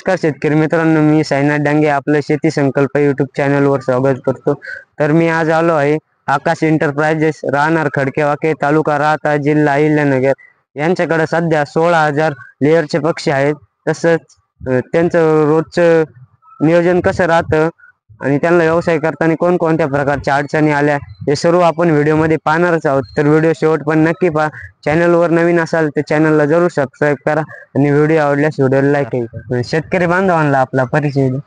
नमस्कार शेतकरी मित्रांनो, मी साईनाथ डांगे आपलं शेती संकल्प यूट्यूब चॅनलवर स्वागत करतो। तर मी आज आलो आहे आकाश एंटरप्राइजेस, राहणार खडकेवाके, तालुका राहता, जिल्हा अहिल्यानगर यांच्याकडे सध्या 16,000 लेअरचे पक्षी आहेत। तसंच त्यांचं रोजचं नियोजन कसं राहतं आणि त्यांना व्यवसाय करताना कोणकोणत्या प्रकारच्या अडचणी आल्या हे सर्व आपण व्हिडिओमध्ये पाहणारच आहोत। तर व्हिडिओ शेवट पण नक्की पहा। चॅनलवर नवीन असाल तर चॅनलला जरूर सबस्क्राईब करा आणि व्हिडिओ आवडल्यास व्हिडिओला लाईक करा। शेतकरी बांधवांना आपला परिचय द्या।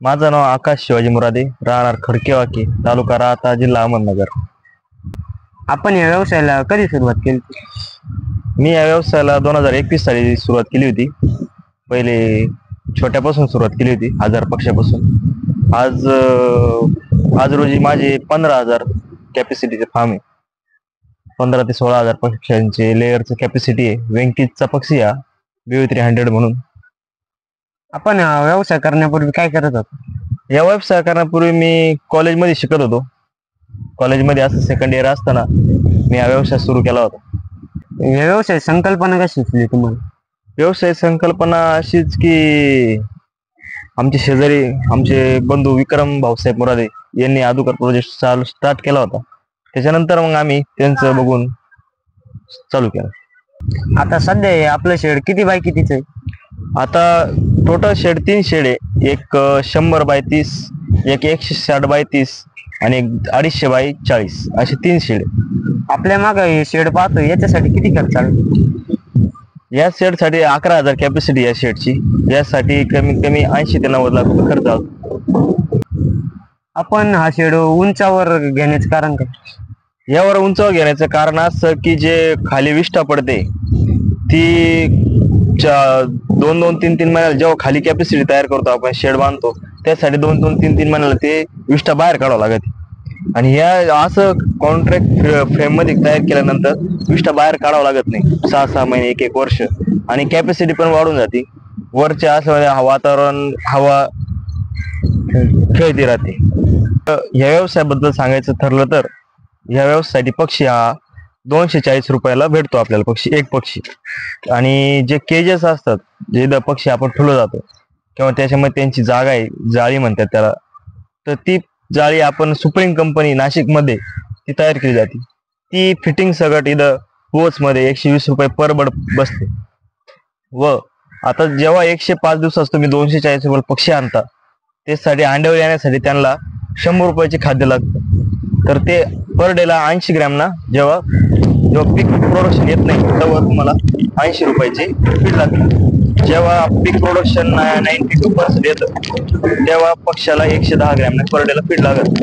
माझं नाव आकाश शिवाजी मुरादे, राहणार खडकेवाके, तालुका राहता, जिल्हा अहमदनगर। आपण या व्यवसायाला कधी सुरुवात केली? मी या व्यवसायाला 2021 साली सुरुवात केली होती। पहिले छोट्यापासून सुरुवात केली होती, 1000 पक्षापासून। आज रोजी माझे 15,000 कॅपॅसिटीचे फार्म आहे। 15 ते 16,000 पक्ष्यांचे लेअरचं कॅपॅसिटी आहे। वेंकीचा पक्षी हा BV300 म्हणून। आपण व्यवसाय करण्यापूर्वी काय करत होतो? या व्यवसाय करण्यापूर्वी मी कॉलेजमध्ये शिकत होतो। कॉलेजमध्ये असं सेकंड इयर असताना मी हा व्यवसाय सुरू केला होता। या व्यवसाय संकल्पना कशी सुचली तुम्हाला? व्यवसाय संकल्पना अशीच की आमचे शेजारी आमचे बंधू विक्रम भाऊसाहेब मुरादे यांनी अगोदर प्रोजेक्ट स्टार्ट केला होता। त्याच्यानंतर मग आम्ही त्यांचं बघून चालू केलं। आता सध्या आपलं शेड किती बाय कितीच आहे? आता टोटल शेड 3 शेड आहे। एक 100 बाय 30, एक 160 बाय 30 आणि एक 250 बाय 40 असे 3 शेड आहे। आपल्या मागे शेड पाहतो, याच्यासाठी किती खर्च आला? या शेडसाठी 11,000 कॅपॅसिटी या शेडची। यासाठी कमीत कमी 80 ते 90 लाख रुपये खर्च आला। आपण हा शेड उंचावर घेण्याचं कारण काय? यावर उंचावर घेण्याचं कारण असं की जे खाली विष्ठा पडते ती 2-2, 3-3 महिन्याला जेव्हा खाली कॅपॅसिटी तयार करतो आपण, शेड बांधतो, त्यासाठी 2-2, 3-3 महिन्याला ते विष्ठा बाहेर काढावं लागते। आणि ह्या असं कॉन्ट्रॅक्ट फ्रेम मध्ये तयार केल्यानंतर विष्ठा बाहेर काढावं लागत नाही 6-6 महिने, 1-1 वर्ष, आणि कॅपॅसिटी पण वाढून जाते। वरच्या असं वातावरण, हवा खेळती राहते। ह्या व्यवसायाबद्दल सांगायचं ठरलं तर ह्या व्यवसायासाठी पक्षी हा 240 रुपयाला भेटतो आपल्याला, पक्षी एक पक्षी। आणि जे केजेस असतात, जे पक्षी आपण ठेवलं जातो किंवा त्याच्यामध्ये त्यांची जागा आहे, जाळी म्हणतात त्याला, तर ती जाळी आपण सुप्रीम कंपनी नाशिक मध्ये ती तयार केली जाते। ती फिटिंग सगळं इथं पोच मध्ये 120 रुपये पर बर्ड बसते। व आता जेव्हा 105 दिवसात तुम्ही 240 रुपये पक्षी आणता, त्यासाठी अंड्यावर येण्यासाठी त्यांना 100 रुपयाचे खाद्य लागतं। तर ते पर डेला 80 ग्रॅम ना, जेव्हा पीक प्रोडक्शन येत नाही तेव्हा तुम्हाला 80 रुपयाची फीड लागते। जेव्हा पीक प्रोडक्शन 92% येतं तेव्हा पक्षाला 110 ग्रॅम पर डेला फीड लागत।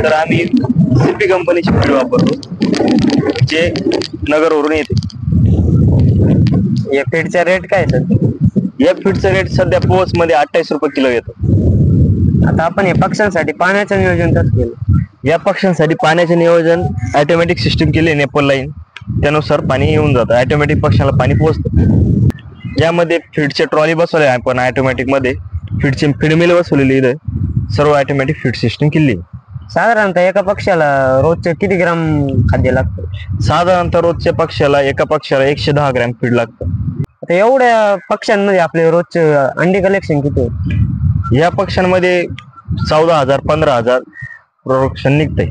तर आम्ही CP कंपनीची फीड वापरतो, जे नगरवरून येते। या फीडचा रेट काय सध्या? या फीडचा रेट सध्या पोच मध्ये 28 रुपये किलो येतो। आता आपण या पक्ष्यांसाठी पाण्याचं नियोजन कसं केलं? या पक्ष्यांसाठी पाण्याचे नियोजन ऑटोमॅटिक सिस्टीम केली, नेपल लाईन, त्यानुसार पाणी येऊन जातं, ऑटोमॅटिक पक्ष्याला पाणी पोहोचतं। यामध्ये फीडचे ट्रॉली बसवले आपण, ऑटोमॅटिक मध्ये फीडची फीड मिल बसवलेली आहे, सर्व ऑटोमॅटिक फीड सिस्टीम केली। साधारणतः एका पक्षाला रोजचे किती ग्राम खाद्य लागतं? साधारणतः रोजच्या पक्षाला एका पक्षाला 110 ग्रॅम फीड लागतं। आता एवढ्या पक्ष्यांमध्ये आपले रोजचे अंडी कलेक्शन किती होतं? या पक्ष्यांमध्ये 14,000 15,000 प्रोडक्शन निघतंय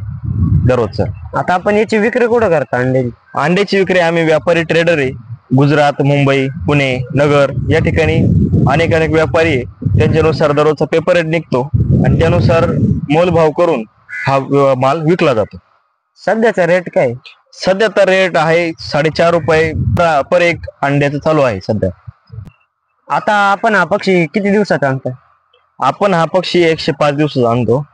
दररोजचं। आता आपण याची विक्री कुठं करता अंड्याची? अंड्याची विक्री आम्ही व्यापारी ट्रेडर आहे, गुजरात, मुंबई, पुणे, नगर या ठिकाणी अनेक व्यापारी आहे। त्यांच्यानुसार दररोजचा पेपर रेट निघतो आणि त्यानुसार मोलभाव करून हा माल विकला जातो। सध्याचा रेट काय? सध्याचा रेट आहे 4.5 रुपये पर एक अंड्याचं चालू आहे सध्या। आता आपण हा पक्षी किती दिवसात आणता? आपण हा पक्षी 105 दिवसात आणतो।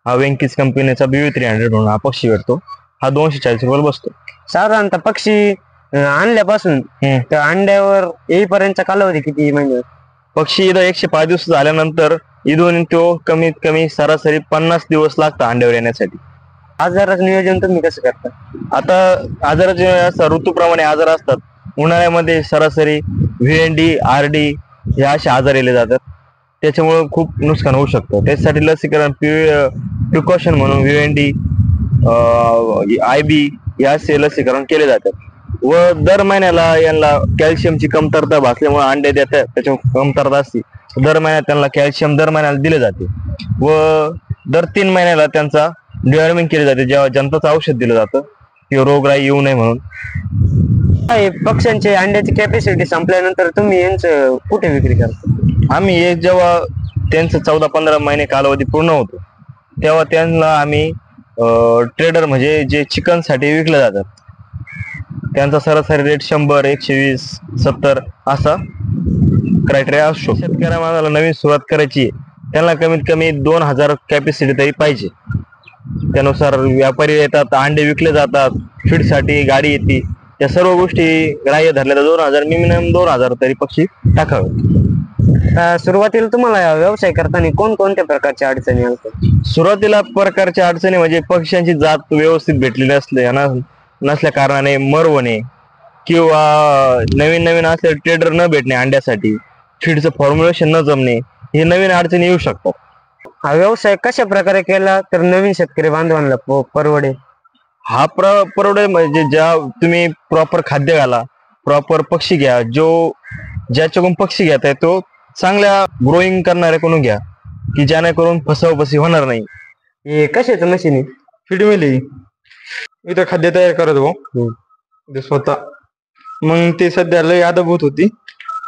हा वेंकीस कंपनीचा BV300 म्हणून हा पक्षी भेटतो। हा 240 रुपये बसतो। साधारणतः पक्षी आणल्यापासून तर अंड्यावर येईपर्यंतचा कालावधी किती महिने? पक्षी इथं 105 दिवस झाल्यानंतर इथून तो कमीत कमी सरासरी 50 दिवस लागतात अंड्यावर येण्यासाठी। आजाराचं नियोजन तुम्ही कसं करता? आता आजाराचे असं ऋतूप्रमाणे आजार असतात। उन्हाळ्यामध्ये सरासरी VND, RD हे असे आजार येले जातात, त्याच्यामुळे खूप नुकसान होऊ शकतं। त्यासाठी लसीकरण प्रिकॉशन म्हणून VND, IB या असे लसीकरण केले जातात। व दर महिन्याला यांना कॅल्शियमची कमतरता भासल्यामुळे अंडे देतात, त्याच्या कमतरता असते. दर महिन्यात त्यांना कॅल्शियम दर महिन्याला दिले जाते व दर 3 महिन्याला त्यांचा डिवॉर्मिंग केले जाते, जेव्हा जंताचं औषध दिलं जातं की रोगराई येऊ नये म्हणून. पक्ष्यांची अंड्याची कॅपॅसिटी संपल्यानंतर तुम्ही यांचं कुठे विक्री करता? आम्ही हे जेव्हा त्यांचं 14-15 महिने कालावधी पूर्ण होतो तेव्हा त्यांना आम्ही ट्रेडर म्हणजे जे चिकन साठी विकले जातात त्यांचा सरासरी रेट 100, 120, 70 असा क्रायटेरिया असतो. शेतकऱ्या माणसाला नवीन सुरुवात करायची त्यांना कमीत कमी 2000 कॅपॅसिटी तरी पाहिजे. त्यानुसार व्यापारी येतात, अंडे विकले जातात, फीडसाठी गाडी येते, या सर्व गोष्टी ग्राह्य धरल्या तर 2000 मिनिमम 2000 तरी पक्षी टाकावे. सुरुवातीला तुम्हाला व्यवसाय करताना कोणकोणत्या प्रकारच्या अडचणी आल्या? सुरुवातीला प्रकारच्या अडचणी म्हणजे पक्ष्यांची जात व्यवस्थित भेटलेली नसल्या कारणाने मरवणे किंवा नवीन नवीन असले ट्रेडर न भेटणे, अंड्यासाठी फीडचं फॉर्म्युलेशन न जमणे, हे नवीन अडचणी येऊ शकतात. हा व्यवसाय कशा प्रकारे केला तर नवीन शेतकरी बांधवांना परवडे? हा परवडे म्हणजे ज्या तुम्ही प्रॉपर खाद्य घाला, प्रॉपर पक्षी घ्या, ज्याच्याकडून पक्षी घेताय तो चांगल्या ग्रोईंग करणाऱ्याकडून घ्या की जेणेकरून फसवपसी होणार नाही. हे कशाचं मशीन आहे? फीड मिली इथं खाद्य तयार करत भाऊ ते स्वतः. मग ते सध्या लय आदबूत होती,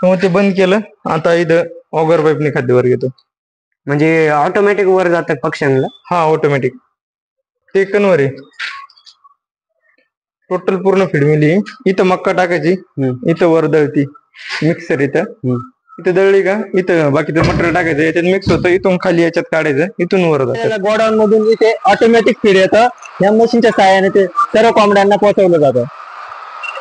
मग ते बंद केलं. आता इथं ऑगर पाईपने खाद्यवर घेतो. म्हणजे ऑटोमॅटिक वर जातात पक्ष्यांना? हा, ऑटोमॅटिक ते कन्वर आहे. टोटल पूर्ण फीड मिली. इथं मक्का टाकायची, इथं वर दळती मिक्सर, इथं दळली का इथं बाकीचं मटेरियल टाकायचं, याच्यात मिक्स होतं, इथून खाली याच्यात काढायचं, इथून वर जातं. गोडाऊन मधून इथे ऑटोमॅटिक फीड येतं. या मशीनच्या सहाय्याने ते सर्व कोंबड्यांना पोहोचवलं जातं.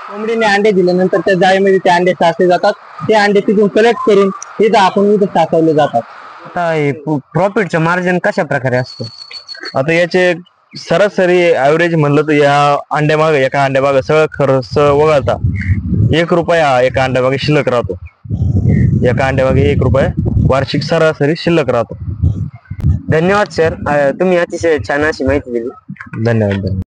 कोंबडीने अंडे दिल्यानंतर त्या जाळीमध्ये ते अंडे साचले जातात. ते अंडे तिथून कलेक्ट करून इथं साचवले जातात. आता प्रॉफिटचं मार्जिन कशा प्रकारे असतं? आता याचे सरासरी ऍव्हरेज म्हणलं तर एका अंड्यामागे सगळं खर्च वगळता 1 रुपया एका अंड्यामागे शिल्लक राहतो. एका अंड्यामागे 1 रुपया वार्षिक सरासरी शिल्लक राहतो. धन्यवाद सर, तुम्ही अतिशय छान अशी माहिती दिली. धन्यवाद.